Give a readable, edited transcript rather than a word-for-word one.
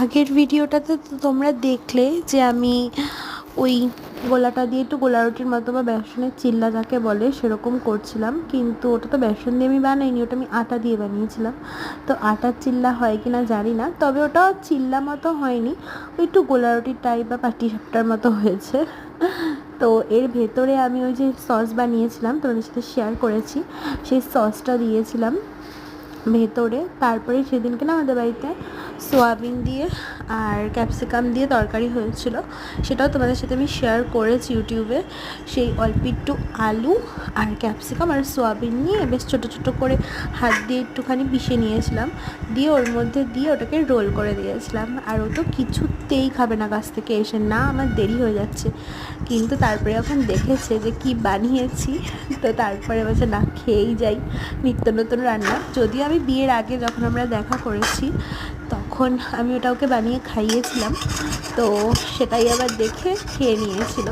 আগের ভিডিওটাতে তো তোমরা দেখলে যে আমি ওই গোলাটা দিয়ে একটু গোলা রুটির মতো বা বেসনের চিল্লা যাকে বলে সেরকম করছিলাম, কিন্তু ওটা তো বেসন দিয়ে আমি বানাইনি, ওটা আমি আটা দিয়ে বানিয়েছিলাম। তো আটার চিল্লা হয় কি না জানি না, তবে ওটা চিল্লা মতো হয়নি, ওই একটু গোলা রুটির টাইপ বা পাটিসাপটার মতো হয়েছে। তো এর ভেতরে আমি ওই যে সস বানিয়েছিলাম তোমাদের সাথে শেয়ার করেছি, সেই সসটা দিয়েছিলাম ভেতরে। তারপরে সেদিনকে না আমাদের বাড়িতে সোয়াবিন দিয়ে আর ক্যাপসিকাম দিয়ে তরকারি হয়েছিল, সেটাও তোমাদের সাথে আমি শেয়ার করেছি ইউটিউবে। সেই অল্প একটু আলু আর ক্যাপসিকাম আর সোয়াবিন নিয়ে বেশ ছোটো ছোটো করে হাত দিয়ে একটুখানি পিষে নিয়েছিলাম, দিয়ে ওর মধ্যে দিয়ে ওটাকে রোল করে দিয়েছিলাম। আর ও তো কিছুতেই খাবে না কাছ থেকে এসে, না আমার দেরি হয়ে যাচ্ছে, কিন্তু তারপরে যখন দেখেছে যে কি বানিয়েছি তো তারপরে বলছে না খেয়েই যাই, নিত্য নতুন রান্না। যদিও আমি বিয়ের আগে যখন আমরা দেখা করেছি তখন আমি ওটা ওকে বানিয়ে খাইয়েছিলাম, তো সেটাই আবার দেখে খেয়ে নিয়েছিল।